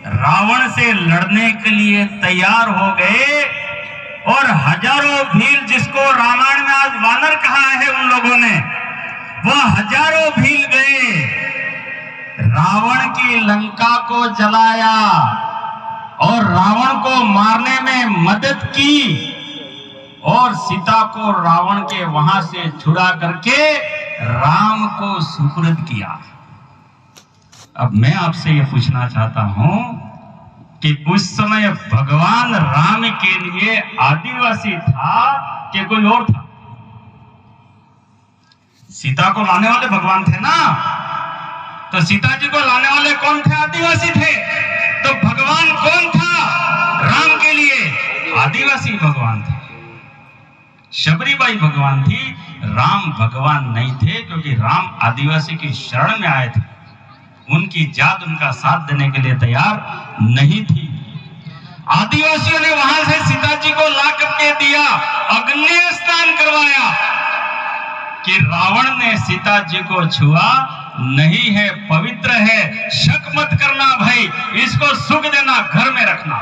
रावण से लड़ने के लिए तैयार हो गए और हजारों भील, जिसको रामायण में आज वानर कहा है उन लोगों ने, वह हजारों भील गए, रावण की लंका को जलाया और रावण को मारने में मदद की और सीता को रावण के वहां से छुड़ा करके राम को सुपुर्द किया। अब मैं आपसे यह पूछना चाहता हूं कि उस समय भगवान राम के लिए आदिवासी था कि कोई और था? सीता को लाने वाले भगवान थे ना, तो सीता जी को लाने वाले कौन थे? आदिवासी थे। तो भगवान कौन था राम के लिए? आदिवासी भगवान थे। शबरीबाई भगवान थी, राम भगवान नहीं थे, क्योंकि राम आदिवासी की शरण में आए थे। उनकी जात उनका साथ देने के लिए तैयार नहीं थी। आदिवासियों ने वहां से सीता जी को ला करके दिया, अग्नि स्नान करवाया कि रावण ने सीता जी को छुआ नहीं है, पवित्र है, शक मत करना भाई, इसको सुख देना, घर में रखना।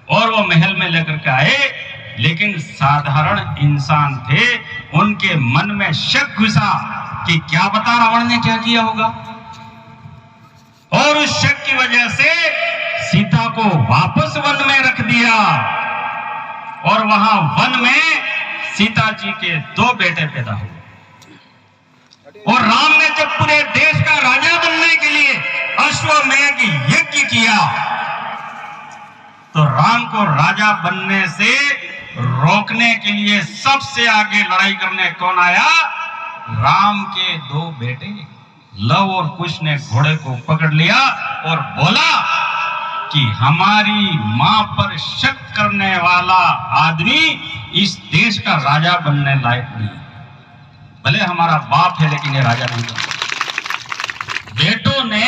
और वो महल में लेकर के आए, लेकिन साधारण इंसान थे, उनके मन में शक घुसा कि क्या पता रावण ने क्या किया होगा, और उस शक की वजह से सीता को वापस वन में रख दिया। और वहां वन में सीता जी के 2 बेटे पैदा हुए। और राम ने जब पूरे देश का राजा बनने के लिए अश्वमेध यज्ञ किया, तो राम को राजा बनने से रोकने के लिए सबसे आगे लड़ाई करने कौन आया? राम के 2 बेटे लव और कुश ने घोड़े को पकड़ लिया और बोला कि हमारी मां पर शक करने वाला आदमी इस देश का राजा बनने लायक नहीं। भले हमारा बाप है, लेकिन ये राजा नहीं बनता। बेटों ने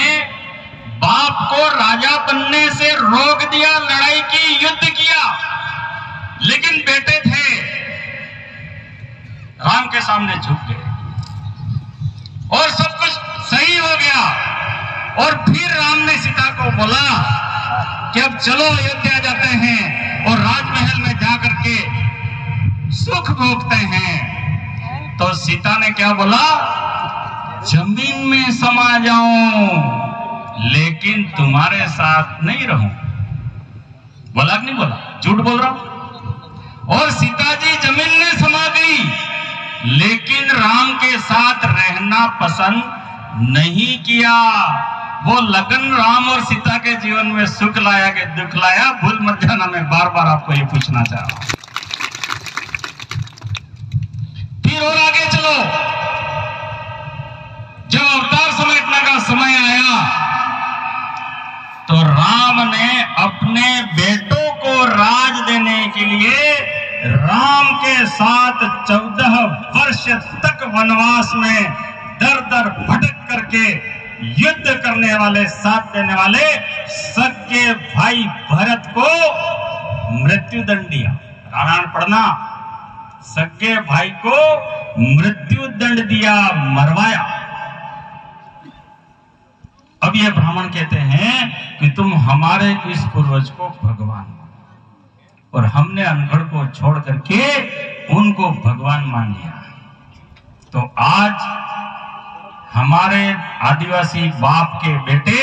बाप को राजा बनने से रोक दिया, लड़ाई की, युद्ध किया, लेकिन बेटे थे, राम के सामने झुक गए और सब कुछ सही हो गया। और फिर राम ने सीता को बोला कि अब चलो अयोध्या जाते हैं और राजमहल में जाकर के सुख भोगते हैं। तो सीता ने क्या बोला? जमीन में समा जाऊं लेकिन तुम्हारे साथ नहीं रहूं। बोला कि नहीं बोला? झूठ बोल रहा हूं। और सीता जी जमीन में समा गई, लेकिन राम के साथ रहना पसंद नहीं किया। वो लगन राम और सीता के जीवन में सुख लाया कि दुख लाया, भूल मत जाना, मैं बार बार आपको ये पूछना चाह रहा हूं। फिर और आगे चलो, जब अवतार समेटने का समय आया तो राम ने अपने बेटों को राज देने के लिए राम के साथ 14 वर्ष तक वनवास में दर दर भटक करके युद्ध करने वाले, साथ देने वाले सगे भाई भरत को मृत्युदंड दिया। रामायण पढ़ना, सगे भाई को मृत्युदंड दिया, मरवाया। अब ये ब्राह्मण कहते हैं कि तुम हमारे इस पूर्वज को भगवान मानो, और हमने अनगढ़ को छोड़ करके उनको भगवान मान लिया। तो आज हमारे आदिवासी बाप के बेटे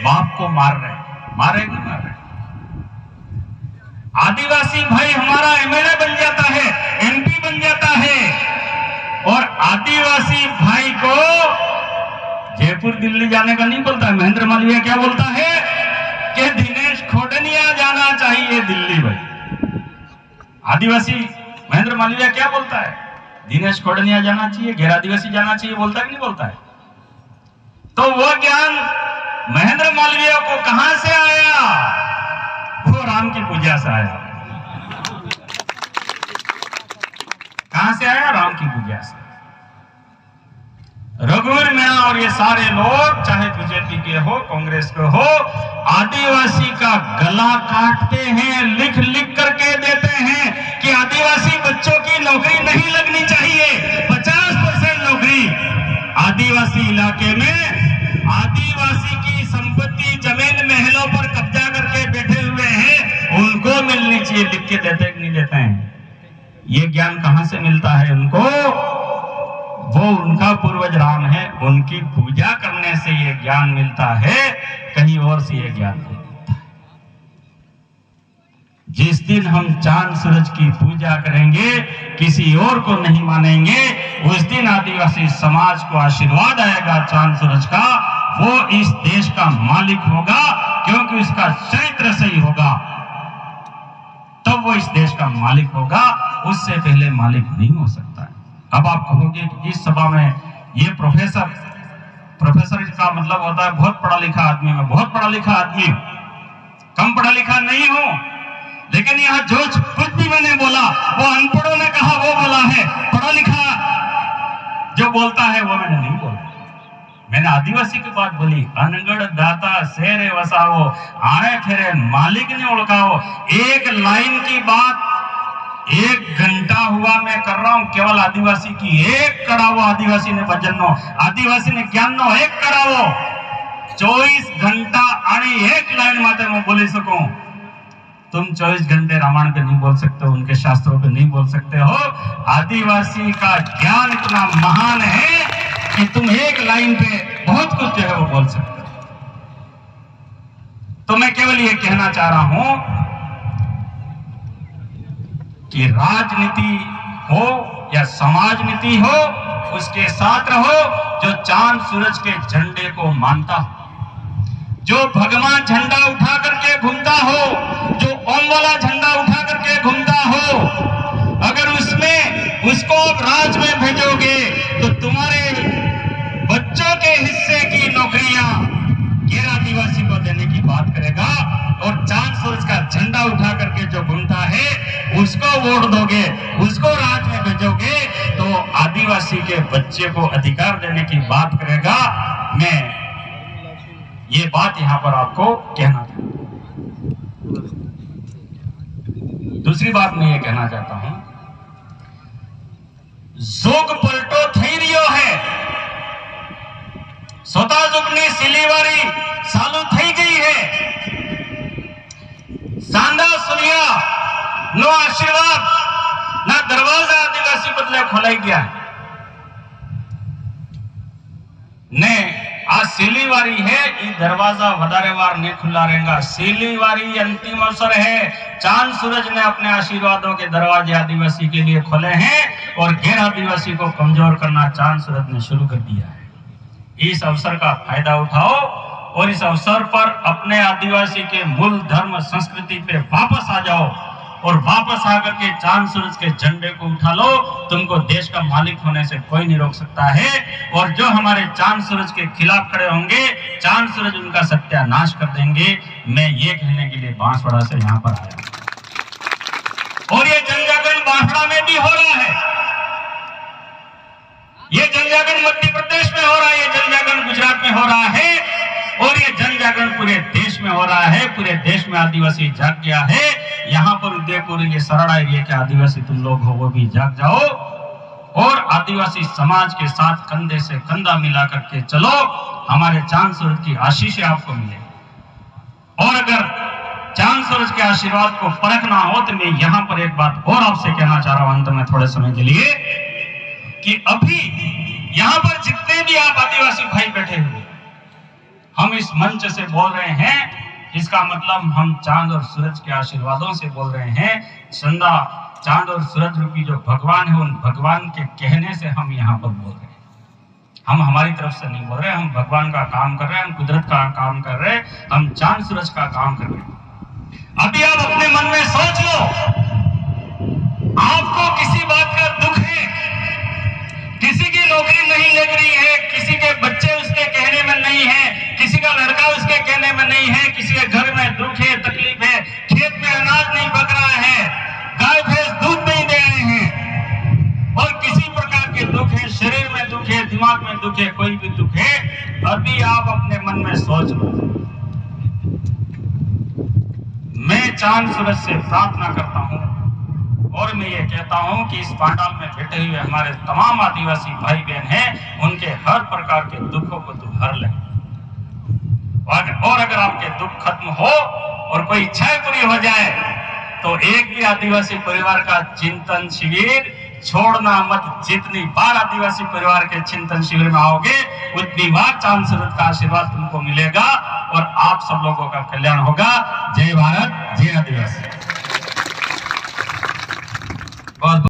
बाप को मार रहे, मारे नहीं मार रहे। आदिवासी भाई हमारा एमएलए बन जाता है, एमपी बन जाता है, और आदिवासी भाई को जयपुर दिल्ली जाने का नहीं बोलता है। महेंद्र मालवीय क्या बोलता है कि दिनेश खोडनिया जाना चाहिए दिल्ली। भाई आदिवासी महेंद्र मालवीय क्या बोलता है? दिनेश खोडनिया जाना चाहिए, गैर आदिवासी जाना चाहिए, बोलता है कि नहीं बोलता है? तो वो ज्ञान महेंद्र मालवीय को कहां से आया? वो राम की पूजा से आया। कहां से आया? राम की पूजा से। रघुवीर मीणा और ये सारे लोग, चाहे बीजेपी के हो, कांग्रेस के हो, आदिवासी का गला काटते हैं, लिख लिख करके देते हैं कि आदिवासी बच्चों की नौकरी नहीं लगनी चाहिए। 50% नौकरी आदिवासी इलाके में, आदिवासी की संपत्ति, जमीन, महल के देते कि नहीं देते हैं? ये ज्ञान कहां से मिलता है उनको? वो उनका पूर्वज राम है, उनकी पूजा करने से ये ज्ञान मिलता है, कहीं और से ये ज्ञान नहीं मिलता है। जिस दिन हम चांद सूरज की पूजा करेंगे, किसी और को नहीं मानेंगे, उस दिन आदिवासी समाज को आशीर्वाद आएगा चांद सूरज का। वो इस देश का मालिक होगा, क्योंकि उसका चरित्र सही होगा, तब वो इस देश का मालिक होगा, उससे पहले मालिक नहीं हो सकता है। अब आप कहोगे कि इस सभा में ये प्रोफेसर का मतलब होता है बहुत पढ़ा लिखा आदमी। मैं बहुत पढ़ा लिखा आदमी, कम पढ़ा लिखा नहीं हूं, लेकिन यहां जो कुछ भी मैंने बोला वो अनपढ़ों ने कहा वो बोला है, पढ़ा लिखा जो बोलता है वो मैंने नहीं बोला। मैंने आदिवासी की बात बोली। अनगढ़ दाता शेरे वसाओ, आने फिरे मालिक ने उड़काओ। एक लाइन की बात 1 घंटा हुआ मैं कर रहा हूं, केवल आदिवासी की। एक करावो आदिवासी ने भजनो, आदिवासी ने ज्ञाननो एक करावो। 24 घंटा आणि 1 लाइन माते मैं बोली सकूं। तुम 24 घंटे रामायण पे नहीं बोल सकते हो, उनके शास्त्रों पे नहीं बोल सकते हो। आदिवासी का ज्ञान इतना महान है कि तुम 1 लाइन पे बहुत कुछ जो है वो बोल सकते हो। तो मैं केवल ये कहना चाह रहा हूं कि राजनीति हो या समाज नीति हो, उसके साथ रहो जो चांद सूरज के झंडे को मानता हो, जो भगवान झंडा उठा करके घूमता हो, जो ओम वाला झंडा उठा करके घूमता हो। अगर उसमें उसको आप राज में भेजोगे तो तुम्हारे बच्चों के हिस्से की नौकरियां गैर आदिवासी को देने की बात करेगा, और चांद सूरज का झंडा उठा करके जो घूमता है उसको वोट दोगे, उसको राज में भेजोगे तो आदिवासी के बच्चे को अधिकार देने की बात करेगा। मैं ये बात यहां पर आपको कहना चाहता हूं। दूसरी बात मैं ये कहना चाहता हूं, जोग पलटो થઈ રહ્યો है, स्वतः जुगनी सिलीवारी चालू થઈ गई है। सांदा सुनिया नो आशीर्वाद ना दरवाजा आदिवासी बदले खोलाई गया ने आ सीलीवारी है, ये दरवाजा वधारे वार नहीं खुला रहेगा। सीलीवारी अंतिम अवसर है। चांद सूरज ने अपने आशीर्वादों के दरवाजे आदिवासी के लिए खोले हैं, और गैर आदिवासी को कमजोर करना चांद सूरज ने शुरू कर दिया है। इस अवसर का फायदा उठाओ और इस अवसर पर अपने आदिवासी के मूल धर्म संस्कृति पे वापस आ जाओ, और वापस आकर के चांद सूरज के झंडे को उठा लो। तुमको देश का मालिक होने से कोई नहीं रोक सकता है। और जो हमारे चांद सूरज के खिलाफ खड़े होंगे, चांद सूरज उनका सत्यानाश कर देंगे। मैं ये कहने के लिए बांसवाड़ा से यहाँ पर आया, और ये जनजागरण बांसवाड़ा में भी हो रहा है, ये जनजागरण मध्य प्रदेश में हो रहा है, ये जनजागरण गुजरात में हो रहा है, और ये जनजागरण पूरे देश में हो रहा है। पूरे देश में आदिवासी जाग गया है। यहाँ पर उदयपुर ये सरड़ा एरिया के आदिवासी तुम लोग हो, वो भी जाग जाओ और आदिवासी समाज के साथ कंधे से कंधा मिला करके चलो। हमारे चांद सूरज की आशीष आपको मिले। और अगर चांद सूरज के आशीर्वाद को परखना हो तो मैं यहाँ पर एक बात और आपसे कहना चाह रहा हूं अंत में थोड़े समय के लिए, कि अभी यहाँ पर जितने भी आप आदिवासी भाई बैठे हुए, हम इस मंच से बोल रहे हैं, इसका मतलब हम चांद और सूरज के आशीर्वादों से बोल रहे हैं। संदा चांद और सूरज रूपी जो भगवान है, उन भगवान के कहने से हम यहाँ पर बोल रहे हैं। हम हमारी तरफ से नहीं बोल रहे, हम भगवान का काम कर रहे हैं, हम कुदरत का काम कर रहे हैं, हम चांद सूरज का काम कर रहे हैं। अभी आप अपने मन में सोच लो, आपको किसी बात का दुख है, किसी की नौकरी नहीं लग रही है, किसी के बच्चे उसके कहने में नहीं है, किसी का लड़का उसके कहने में नहीं है, किसी के घर में दुख है, तकलीफ है, खेत में अनाज नहीं पक रहा है, गाय भैंस दूध नहीं दे रहे हैं, और किसी प्रकार के दुख है, शरीर में दुख है, दिमाग में दुख है, कोई भी दुख है, अभी आप अपने मन में सोच लो। मैं चांद सूरज से प्रार्थना करता हूं और मैं ये कहता हूं कि इस पांडाल में बैठे हुए हमारे तमाम आदिवासी भाई बहन हैं, उनके हर प्रकार के दुखों को तू हर ले। और अगर आपके दुख खत्म हो और कोई इच्छाएं पूरी हो जाए तो एक भी आदिवासी परिवार का चिंतन शिविर छोड़ना मत। जितनी बार आदिवासी परिवार के चिंतन शिविर में आओगे उतनी बार चांद सूरज का आशीर्वाद तुमको मिलेगा और आप सब लोगों का कल्याण होगा। जय भारत, जय आदिवासी। बहुत